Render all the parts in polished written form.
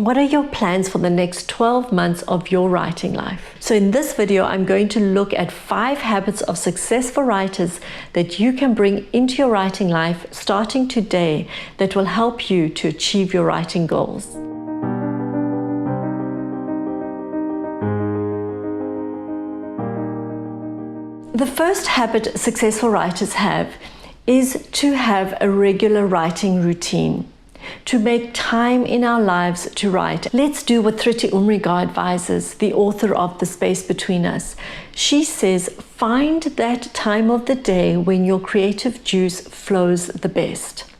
What are your plans for the next 12 months of your writing life? So in this video, I'm going to look at 5 habits of successful writers that you can bring into your writing life starting today that will help you to achieve your writing goals. The first habit successful writers have is to have a regular writing routine. To make time in our lives to write. Let's do what Thriti Umrigar advises, the author of The Space Between Us. She says, find that time of the day when your creative juice flows the best.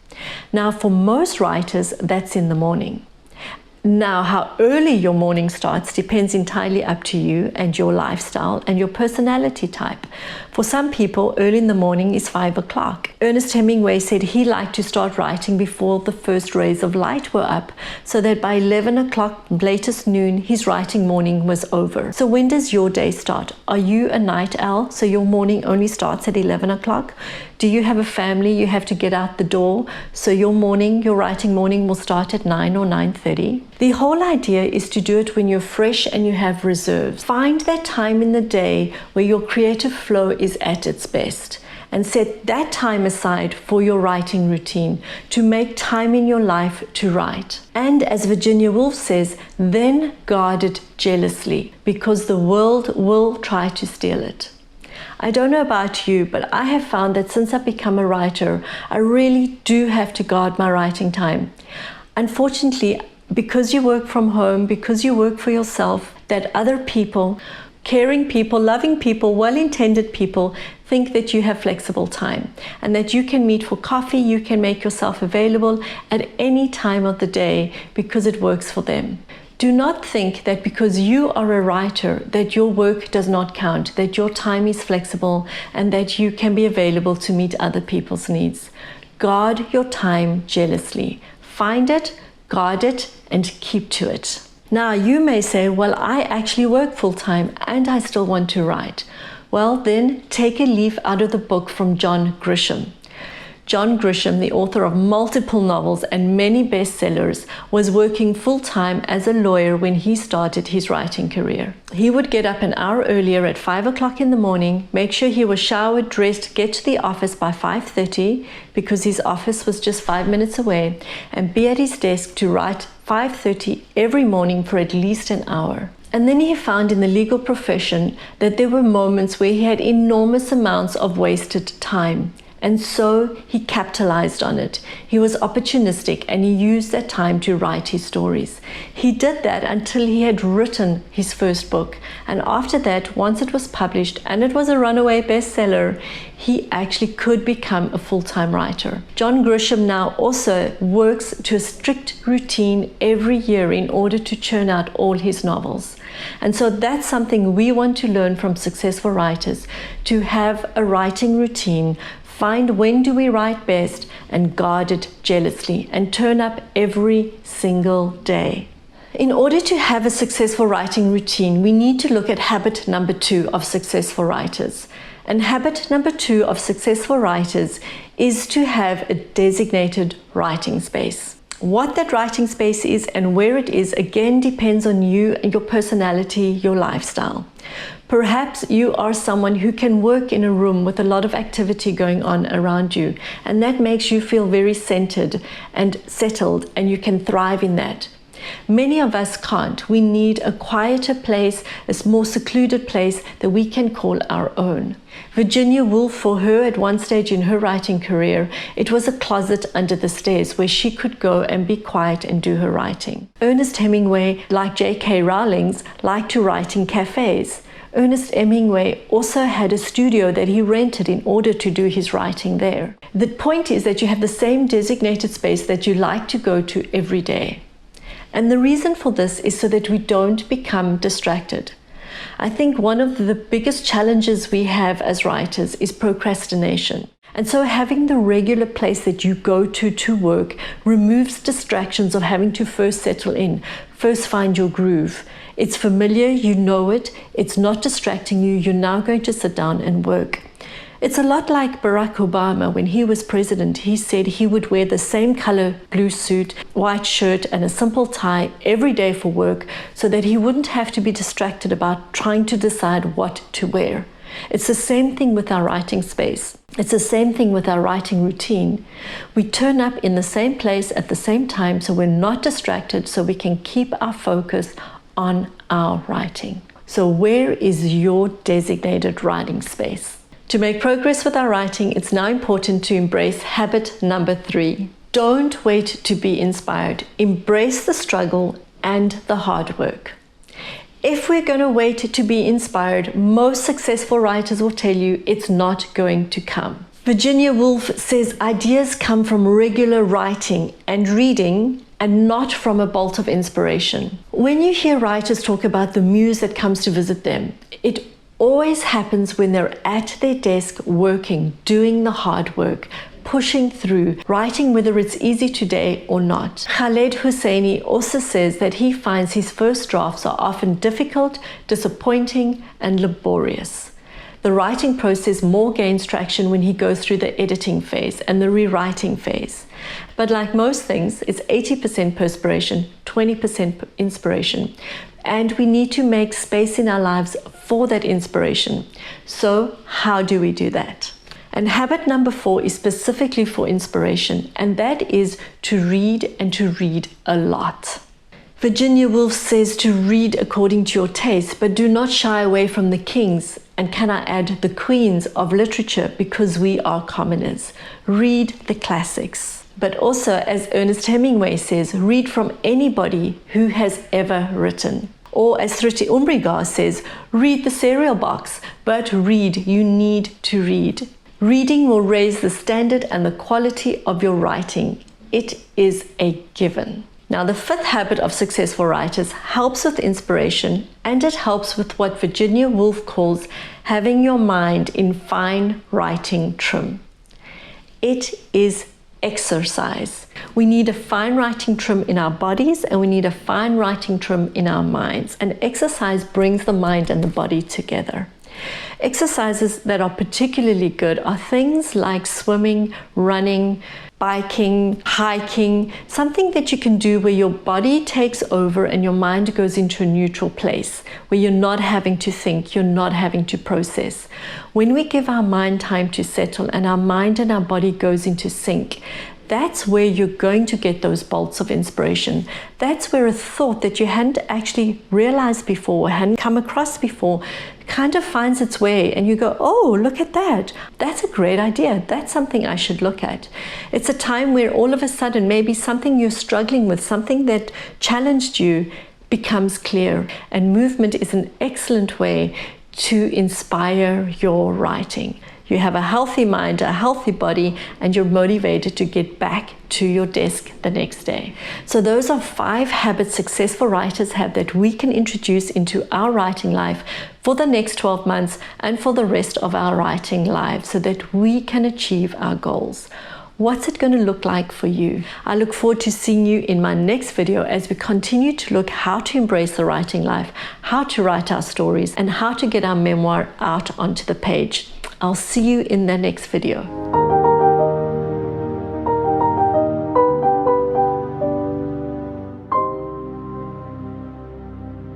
Now, for most writers, that's in the morning. Now, how early your morning starts depends entirely up to you and your lifestyle and your personality type. For some people, early in the morning is 5 o'clock. Ernest Hemingway said he liked to start writing before the first rays of light were up, so that by 11 o'clock, latest noon, his writing morning was over. So when does your day start? Are you a night owl, so your morning only starts at 11 o'clock? Do you have a family you have to get out the door, so your writing morning will start at 9 or 9:30? The whole idea is to do it when you're fresh and you have reserves. Find that time in the day where your creative flow is at its best and set that time aside for your writing routine to make time in your life to write. And as Virginia Woolf says, then guard it jealously because the world will try to steal it. I don't know about you, but I have found that since I've become a writer, I really do have to guard my writing time. Unfortunately, because you work from home, because you work for yourself, that other people, caring people, loving people, well-intended people, think that you have flexible time and that you can meet for coffee, you can make yourself available at any time of the day because it works for them. Do not think that because you are a writer that your work does not count, that your time is flexible and that you can be available to meet other people's needs. Guard your time jealously. Find it, guard it, and keep to it. Now you may say, well, I actually work full-time and I still want to write. Well, then take a leaf out of the book from John Grisham. John Grisham, the author of multiple novels and many bestsellers, was working full-time as a lawyer when he started his writing career. He would get up an hour earlier at 5 o'clock in the morning, make sure he was showered, dressed, get to the office by 5:30 because his office was just 5 minutes away, and be at his desk to write 5:30 every morning for at least an hour. And then he found in the legal profession that there were moments where he had enormous amounts of wasted time. And so he capitalized on it. He was opportunistic and he used that time to write his stories. He did that until he had written his first book. And after that, once it was published and it was a runaway bestseller, he actually could become a full-time writer. John Grisham now also works to a strict routine every year in order to churn out all his novels. And so that's something we want to learn from successful writers, to have a writing routine. Find when do we write best and guard it jealously and turn up every single day. In order to have a successful writing routine, we need to look at habit number 2 of successful writers. And habit number 2 of successful writers is to have a designated writing space. What that writing space is and where it is again depends on you and your personality, your lifestyle. Perhaps you are someone who can work in a room with a lot of activity going on around you, and that makes you feel very centered and settled, and you can thrive in that. Many of us can't. We need a quieter place, a more secluded place that we can call our own. Virginia Woolf, for her at one stage in her writing career, it was a closet under the stairs where she could go and be quiet and do her writing. Ernest Hemingway, like J.K. Rowling's, liked to write in cafes. Ernest Hemingway also had a studio that he rented in order to do his writing there. The point is that you have the same designated space that you like to go to every day. And the reason for this is so that we don't become distracted. I think one of the biggest challenges we have as writers is procrastination. And so having the regular place that you go to work removes distractions of having to first settle in, first find your groove. It's familiar, you know it, it's not distracting you, you're now going to sit down and work. It's a lot like Barack Obama. When he was president, he said he would wear the same color blue suit, white shirt, and a simple tie every day for work so that he wouldn't have to be distracted about trying to decide what to wear. It's the same thing with our writing space. It's the same thing with our writing routine. We turn up in the same place at the same time so we're not distracted, so we can keep our focus on our writing. So where is your designated writing space? To make progress with our writing, it's now important to embrace habit number 3. Don't wait to be inspired. Embrace the struggle and the hard work. If we're going to wait to be inspired, most successful writers will tell you it's not going to come. Virginia Woolf says ideas come from regular writing and reading and not from a bolt of inspiration. When you hear writers talk about the muse that comes to visit them, it always happens when they're at their desk working, doing the hard work, pushing through, writing whether it's easy today or not. Khaled Hosseini also says that he finds his first drafts are often difficult, disappointing, and laborious. The writing process more gains traction when he goes through the editing phase and the rewriting phase. But like most things, it's 80% perspiration, 20% inspiration. And we need to make space in our lives for that inspiration. So how do we do that? And habit number 4 is specifically for inspiration, and that is to read and to read a lot. Virginia Woolf says to read according to your taste, but do not shy away from the kings, and can I add the queens of literature, because we are commoners. Read the classics. But also, as Ernest Hemingway says, read from anybody who has ever written. Or as Thriti Umbrigar says, read the cereal box, but read, you need to read. Reading will raise the standard and the quality of your writing. It is a given. Now, the 5th habit of successful writers helps with inspiration, and it helps with what Virginia Woolf calls having your mind in fine writing trim. It is exercise. We need a fine writing trim in our bodies, and we need a fine writing trim in our minds. And exercise brings the mind and the body together. Exercises that are particularly good are things like swimming, running, biking, hiking, something that you can do where your body takes over and your mind goes into a neutral place, where you're not having to think, you're not having to process. When we give our mind time to settle and our mind and our body goes into sync, that's where you're going to get those bolts of inspiration. That's where a thought that you hadn't actually realized before, hadn't come across before, kind of finds its way, and you go, oh, look at that. That's a great idea. That's something I should look at. It's a time where all of a sudden maybe something you're struggling with, something that challenged you, becomes clear. And movement is an excellent way to inspire your writing. You have a healthy mind, a healthy body, and you're motivated to get back to your desk the next day. So those are 5 habits successful writers have that we can introduce into our writing life for the next 12 months and for the rest of our writing lives so that we can achieve our goals. What's it going to look like for you? I look forward to seeing you in my next video as we continue to look how to embrace the writing life, how to write our stories, and how to get our memoir out onto the page. I'll see you in the next video.